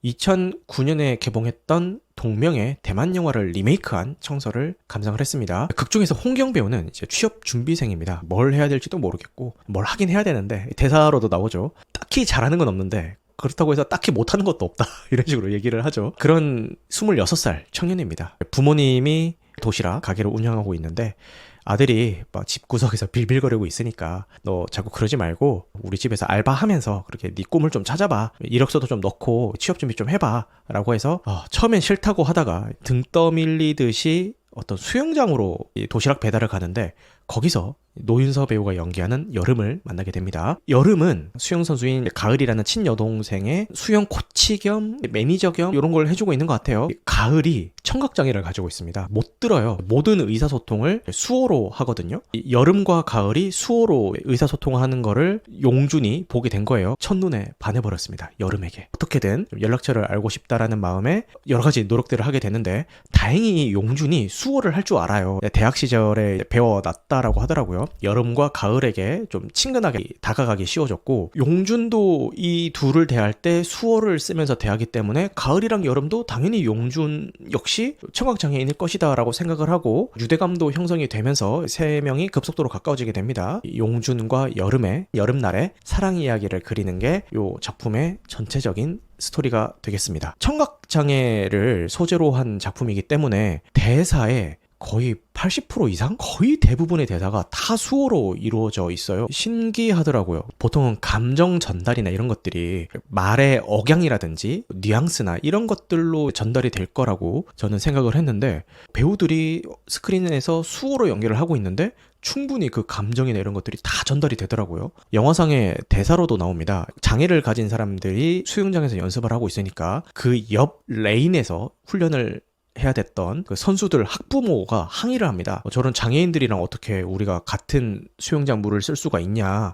2009년에 개봉했던 동명의 대만 영화를 리메이크한 청서를 감상을 했습니다. 극중에서 홍경 배우는 이제 취업 준비생입니다. 뭘 해야 될지도 모르겠고 뭘 하긴 해야 되는데 대사로도 나오죠. 딱히 잘하는 건 없는데 그렇다고 해서 딱히 못하는 것도 없다 이런 식으로 얘기를 하죠. 그런 26살 청년입니다. 부모님이 도시락 가게를 운영하고 있는데 아들이 막 집구석에서 빌빌거리고 있으니까 너 자꾸 그러지 말고 우리 집에서 알바하면서 그렇게 네 꿈을 좀 찾아봐, 이력서도 좀 넣고 취업 준비 좀 해봐 라고 해서 처음엔 싫다고 하다가 등 떠밀리듯이 어떤 수영장으로 도시락 배달을 가는데 거기서 노윤서 배우가 연기하는 여름을 만나게 됩니다. 여름은 수영선수인 가을이라는 친여동생의 수영 코치 겸 매니저 겸 이런 걸 해주고 있는 것 같아요. 가을이 청각장애를 가지고 있습니다. 못 들어요. 모든 의사소통을 수어로 하거든요. 여름과 가을이 수어로 의사소통을 하는 거를 용준이 보게 된 거예요. 첫눈에 반해버렸습니다. 여름에게. 어떻게든 연락처를 알고 싶다라는 마음에 여러 가지 노력들을 하게 되는데 다행히 용준이 수어를 할 줄 알아요. 대학 시절에 배워놨다라고 하더라고요. 여름과 가을에게 좀 친근하게 다가가기 쉬워졌고 용준도 이 둘을 대할 때 수어를 쓰면서 대하기 때문에 가을이랑 여름도 당연히 용준 역시 청각장애인일 것이다 라고 생각을 하고 유대감도 형성이 되면서 세 명이 급속도로 가까워지게 됩니다. 용준과 여름의 여름날의 사랑 이야기를 그리는 게 이 작품의 전체적인 스토리가 되겠습니다. 청각장애를 소재로 한 작품이기 때문에 대사에 거의 80% 이상? 거의 대부분의 대사가 다 수어로 이루어져 있어요. 신기하더라고요. 보통은 감정 전달이나 이런 것들이 말의 억양이라든지 뉘앙스나 이런 것들로 전달이 될 거라고 저는 생각을 했는데 배우들이 스크린에서 수어로 연기를 하고 있는데 충분히 그 감정이나 이런 것들이 다 전달이 되더라고요. 영화상의 대사로도 나옵니다. 장애를 가진 사람들이 수영장에서 연습을 하고 있으니까 그 옆 레인에서 훈련을 해야 됐던 그 선수들 학부모가 항의를 합니다. 저런 장애인들이랑 어떻게 우리가 같은 수영장 물을 쓸 수가 있냐,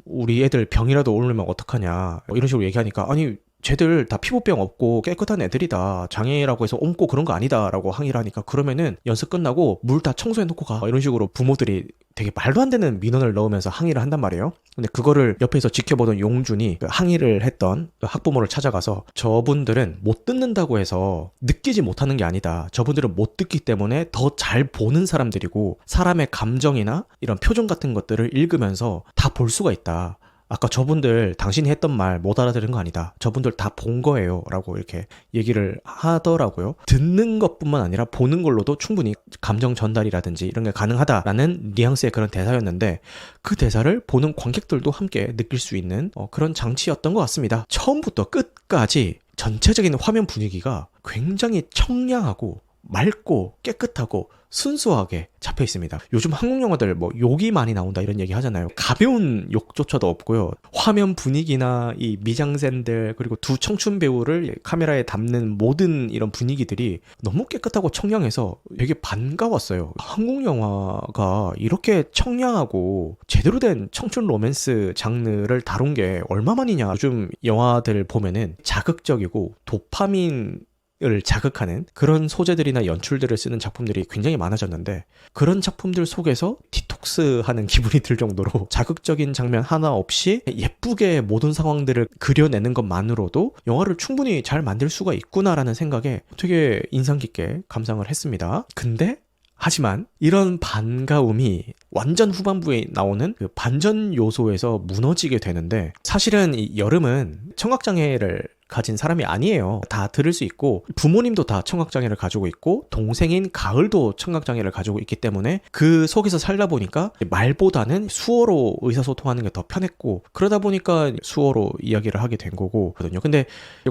우리 애들 병이라도 오르면 어떡하냐, 이런 식으로 얘기하니까 아니 쟤들 다 피부병 없고 깨끗한 애들이다, 장애라고 해서 옮고 그런 거 아니다 라고 항의를 하니까 그러면은 연습 끝나고 물 다 청소해 놓고 가, 이런 식으로 부모들이 되게 말도 안 되는 민원을 넣으면서 항의를 한단 말이에요. 근데 그거를 옆에서 지켜보던 용준이 그 항의를 했던 그 학부모를 찾아가서 저분들은 못 듣는다고 해서 느끼지 못하는 게 아니다, 저분들은 못 듣기 때문에 더 잘 보는 사람들이고 사람의 감정이나 이런 표정 같은 것들을 읽으면서 다 볼 수가 있다, 아까 저분들 당신이 했던 말 못 알아들은 거 아니다, 저분들 다 본 거예요 라고 이렇게 얘기를 하더라고요. 듣는 것뿐만 아니라 보는 걸로도 충분히 감정 전달이라든지 이런 게 가능하다라는 뉘앙스의 그런 대사였는데 그 대사를 보는 관객들도 함께 느낄 수 있는 그런 장치였던 것 같습니다. 처음부터 끝까지 전체적인 화면 분위기가 굉장히 청량하고 맑고 깨끗하고 순수하게 잡혀 있습니다. 요즘 한국 영화들 뭐 욕이 많이 나온다 이런 얘기 하잖아요. 가벼운 욕조차도 없고요. 화면 분위기나 이 미장센들 그리고 두 청춘 배우를 카메라에 담는 모든 이런 분위기들이 너무 깨끗하고 청량해서 되게 반가웠어요. 한국 영화가 이렇게 청량하고 제대로 된 청춘 로맨스 장르를 다룬 게 얼마만이냐. 요즘 영화들 보면은 자극적이고 도파민 을 자극하는 그런 소재들이나 연출들을 쓰는 작품들이 굉장히 많아졌는데 그런 작품들 속에서 디톡스하는 기분이 들 정도로 자극적인 장면 하나 없이 예쁘게 모든 상황들을 그려내는 것만으로도 영화를 충분히 잘 만들 수가 있구나라는 생각에 되게 인상 깊게 감상을 했습니다. 근데 하지만 이런 반가움이 완전 후반부에 나오는 그 반전 요소에서 무너지게 되는데 사실은 이 여름은 청각장애를 가진 사람이 아니에요. 다 들을 수 있고 부모님도 다 청각장애를 가지고 있고 동생인 가을도 청각장애를 가지고 있기 때문에 그 속에서 살다 보니까 말보다는 수어로 의사소통하는 게 더 편했고 그러다 보니까 수어로 이야기를 하게 된 거거든요. 근데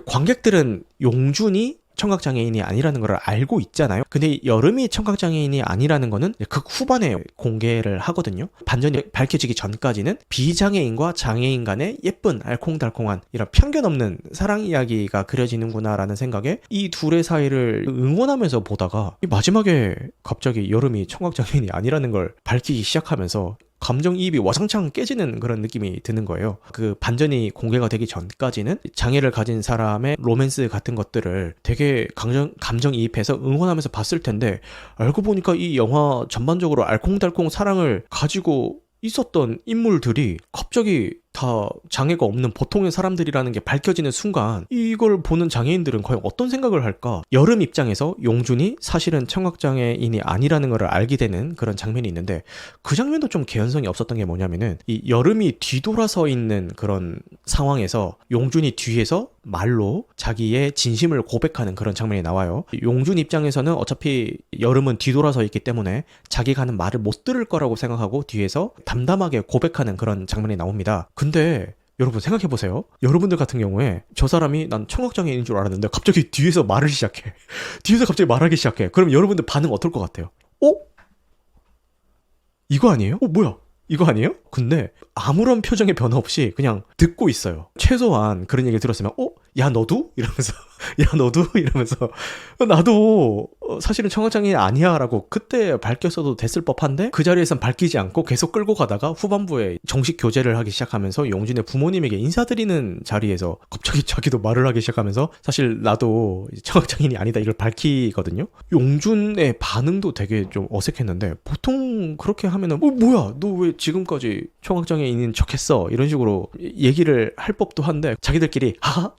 관객들은 용준이 청각장애인이 아니라는 걸 알고 있잖아요. 근데 여름이 청각장애인이 아니라는 거는 극 후반에 공개를 하거든요. 반전이 밝혀지기 전까지는 비장애인과 장애인 간의 예쁜 알콩달콩한 이런 편견 없는 사랑 이야기가 그려지는구나 라는 생각에 이 둘의 사이를 응원하면서 보다가 마지막에 갑자기 여름이 청각장애인이 아니라는 걸 밝히기 시작하면서 감정이입이 와장창 깨지는 그런 느낌이 드는 거예요. 그 반전이 공개가 되기 전까지는 장애를 가진 사람의 로맨스 같은 것들을 되게 감정이입해서 응원하면서 봤을 텐데 알고 보니까 이 영화 전반적으로 알콩달콩 사랑을 가지고 있었던 인물들이 갑자기 다 장애가 없는 보통의 사람들이라는 게 밝혀지는 순간 이걸 보는 장애인들은 과연 어떤 생각을 할까? 여름 입장에서 용준이 사실은 청각장애인이 아니라는 걸 알게 되는 그런 장면이 있는데, 그 장면도 좀 개연성이 없었던 게 뭐냐면은 이 여름이 뒤돌아서 있는 그런 상황에서 용준이 뒤에서 말로 자기의 진심을 고백하는 그런 장면이 나와요. 용준 입장에서는 어차피 여름은 뒤돌아서 있기 때문에 자기가 하는 말을 못 들을 거라고 생각하고 뒤에서 담담하게 고백하는 그런 장면이 나옵니다. 근데 여러분 생각해보세요. 여러분들 같은 경우에 저 사람이 난 청각장애인인 줄 알았는데 갑자기 뒤에서 말을 시작해. 뒤에서 갑자기 말하기 시작해. 그럼 여러분들 반응 어떨 것 같아요? 어? 이거 아니에요? 뭐야? 이거 아니에요? 근데 아무런 표정의 변화 없이 그냥 듣고 있어요. 최소한 그런 얘기를 들었으면 야 너도? 이러면서 야 너도? 이러면서 나도 사실은 청각장애인 아니야 라고 그때 밝혔어도 됐을 법한데 그 자리에선 밝히지 않고 계속 끌고 가다가 후반부에 정식 교제를 하기 시작하면서 용준의 부모님에게 인사드리는 자리에서 갑자기 자기도 말을 하기 시작하면서 사실 나도 청각장애인이 아니다 이걸 밝히거든요. 용준의 반응도 되게 좀 어색했는데 보통 그렇게 하면은 뭐야 너 왜 지금까지 청각장애인인 척했어 이런 식으로 얘기를 할 법도 한데 자기들끼리 하하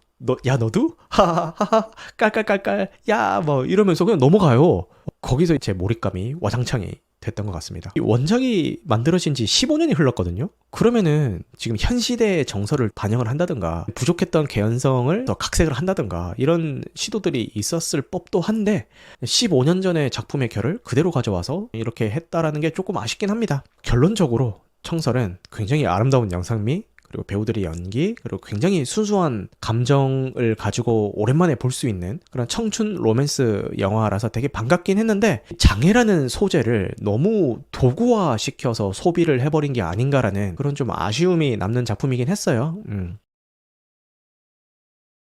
야 너도? 하하하하 깔깔깔깔 야 뭐 이러면서 그냥 넘어가요. 거기서 제 몰입감이 와장창이 됐던 것 같습니다. 이 원작이 만들어진 지 15년이 흘렀거든요. 그러면은 지금 현 시대의 정서를 반영을 한다든가 부족했던 개연성을 더 각색을 한다든가 이런 시도들이 있었을 법도 한데 15년 전의 작품의 결을 그대로 가져와서 이렇게 했다라는 게 조금 아쉽긴 합니다. 결론적으로 청설은 굉장히 아름다운 영상미 그리고 배우들의 연기, 그리고 굉장히 순수한 감정을 가지고 오랜만에 볼 수 있는 그런 청춘 로맨스 영화라서 되게 반갑긴 했는데 장애라는 소재를 너무 도구화 시켜서 소비를 해버린 게 아닌가라는 그런 좀 아쉬움이 남는 작품이긴 했어요.